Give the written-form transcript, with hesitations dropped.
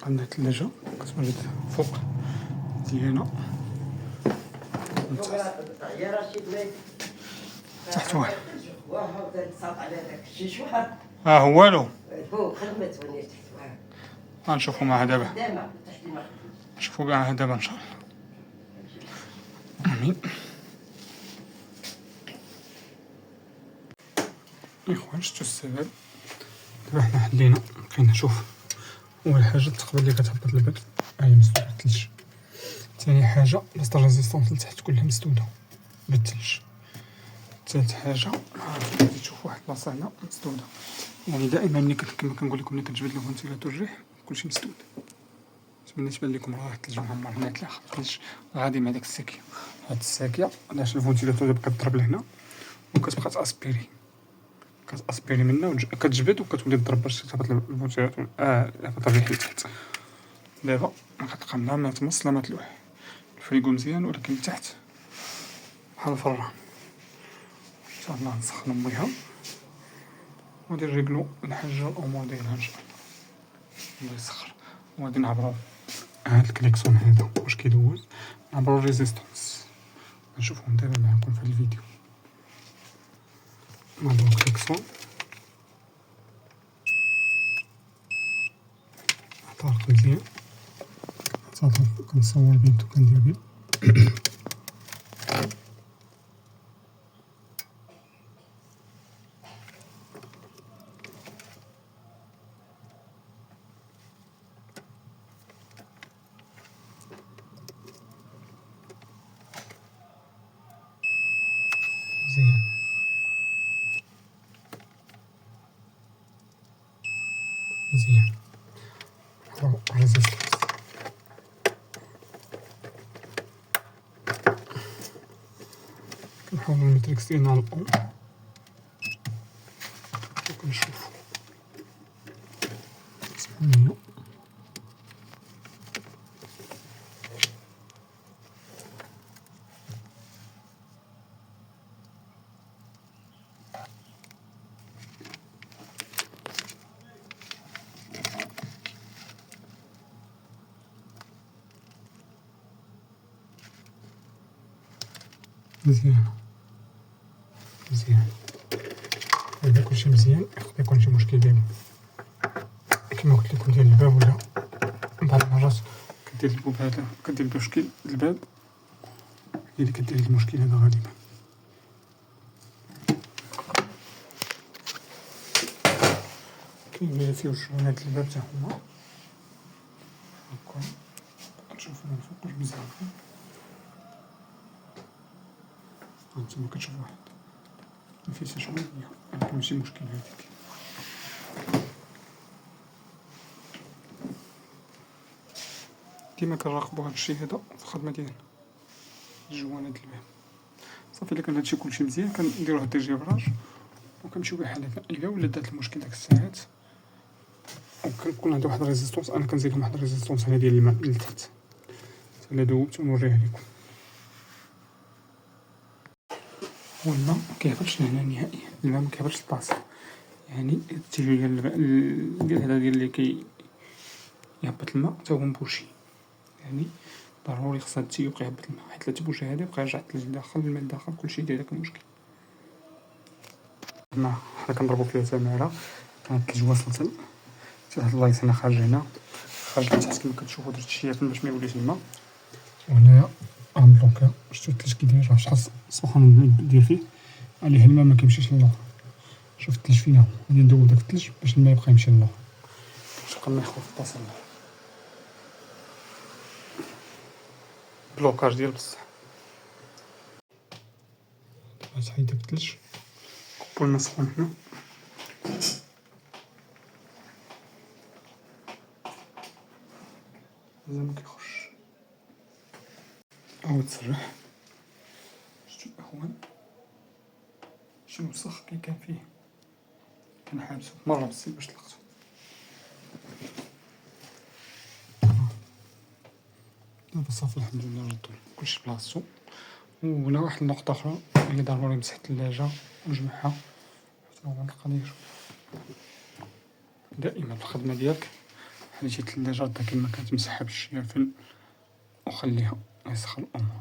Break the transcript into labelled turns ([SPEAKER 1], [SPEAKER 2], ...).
[SPEAKER 1] عندنا الثلاجة كتولد فوق مزيانة، تحت واحد هو والو. غنشوفو معها دابا، نشوفو معها دابا ان شاء الله. امين. اخوان شتو السبب؟ دابا حنا حلينا بقينا نشوف. اول حاجه التقبل اللي كتهبط البرد هي مسدوده بالثلج. ثاني حاجه لاصق ريزيستونس لتحت كلها مسدوده بالثلج. ثالث حاجه غادي تشوف واحد لاصه هنا مسدوده، يعني دائما ملي كما كنقول لكم ملي كتجبد الفونتيلاتور الريح كلشي مسدود. بالنسبه لكم راه الثلج معمر هنا تلاقى الثلج غادي مع داك الساكيه. هاد الساكيه علاش الفونتيلاتور بقى تضرب لهنا وكتبقى كتاسبيري منها كتجبد وكتولي تضرب باش تهبط الفونتيلاتور هبط الريح لتحت. دابا كتبقى ما تمص لا ما تلوح. الفريكو مزيان ولكن لتحت بحال الفران. ان شاء الله نسخنو بها وغادي نريكلو الحاجه الامور ديالها ان شاء الله يسخر. وغادي نعبرو هاد الكليكسون هذا واش كيدوز، نعبرو الريزيستونس نشوفهم دابا معكم في الفيديو. نعبرو الكليكسون طارق مزيان، كنصور بيدو كندير بيه. مزيان مزيان. ريزيستونس كنحاولو الماتريكس ديالنا على الأم وكنشوفو سمعوني. مزيان مزيان. إذا كلشي مزيان يقدر يكون شي مشكل ديالو كما قلت لكم ديال الباب، ولا بعض المرات كدير الباب هذا كدير مشكل الباب هي اللي كدير المشكل هذا غالبا. كاين اللي فيه وجهونات الباب تا هما هاكا نشوفو من فوق واش مزيان. هانتوما كتشوفو واحد مفيهش شويه ولكن ماشي مشكل هاديك. ديما كنراقبو هادشي هذا في الخدمه ديالنا الجوانات الباب. صافي الا كان هادشي كلشي مزيان كنديرو هاد الديجيفراج وكنمشيو بحال هكا. الا ولا دات المشكل داك الساعات وكنكون عندي واحد الريزيستونس انا كنزيد لهم واحد الريزيستونس هنا ديال الماء لتحت الا دوبت ونوريها لكم. والماء مكيهبطش لهنا نهائيا، الماء مكيهبطش للبلاصه، يعني الاتجاه ديال هذا ديال اللي كيهبط الماء تا هو مبوشي، يعني ضروري خص هاد التيوب يهبط الماء، حيت لا تبوشي هذا يبقى يرجع الثلج لداخل الماء لداخل كلشي يدير داك المشكل. هنا حنا كنضربو فيها تماره كانت الثلج واصل حتى واحد البلايص هنا خارج هنا خارج لتحت كما كتشوفو درت شياطين باش ميوليش الماء. وهنايا غنبلوكا شتو الثلج كيدير راه شحال سبحان الله ندير فيه عليه الماء ما كيمشيش للور. شوف الثلج فينا هو غادي ندوب داك الثلج باش الماء يبقى يمشي للور باش يبقى الماء يخوف في البلاصه اللور. بلوكاج ديال بصح. دابا تحيد داك الثلج كبو الماء سخون هنا مازال مكيخرجش هو تسرح. شتو الاخوان شي وسخ كان فيه كنحابسو مرة بس باش طلقتو. دابا صافي الحمد لله ردو كلشي بلاصتو. وهنا واحد النقطة أخرى هي ضروري نمسح الثلاجة ونجمعها حتى هو القضية. دائما في الخدمة ديالك حليتي الثلاجة ردها كما كانت مسحها بالشيافل وخليها يسخن الأمور.